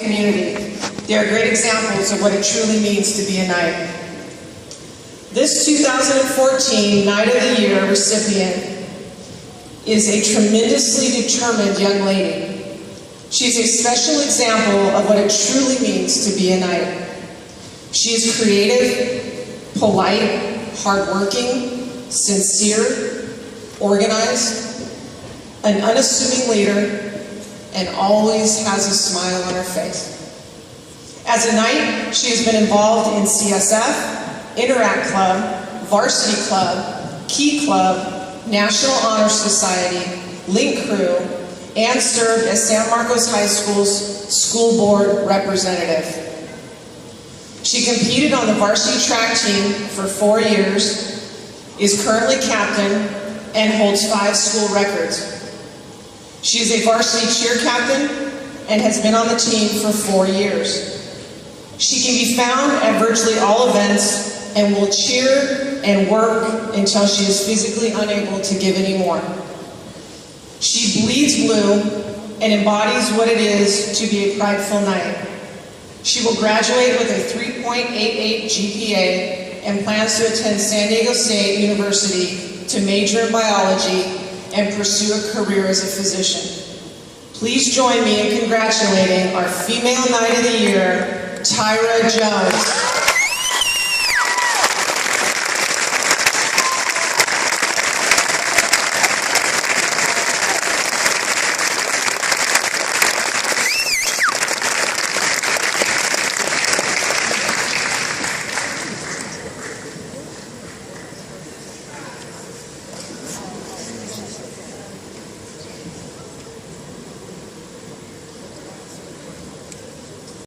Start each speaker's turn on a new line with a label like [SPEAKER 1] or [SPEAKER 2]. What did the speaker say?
[SPEAKER 1] community. They are great examples of what it truly means to be a Knight. This 2014 Knight of the Year recipient is a tremendously determined young lady. She is a special example of what it truly means to be a Knight. She is creative, polite, hardworking, sincere, organized, an unassuming leader, and always has a smile on her face. As a Knight, she has been involved in CSF, Interact Club, Varsity Club, Key Club, National Honor Society, Link Crew, and served as San Marcos High School's school board representative. She competed on the varsity track team for 4 years, is currently captain, and holds 5 school records. She is a varsity cheer captain and has been on the team for 4 years. She can be found at virtually all events and will cheer and work until she is physically unable to give anymore. She bleeds blue and embodies what it is to be a prideful Knight. She will graduate with a 3.88 GPA and plans to attend San Diego State University to major in biology and pursue a career as a physician. Please join me in congratulating our Female Knight of the Year, Tyra Jones.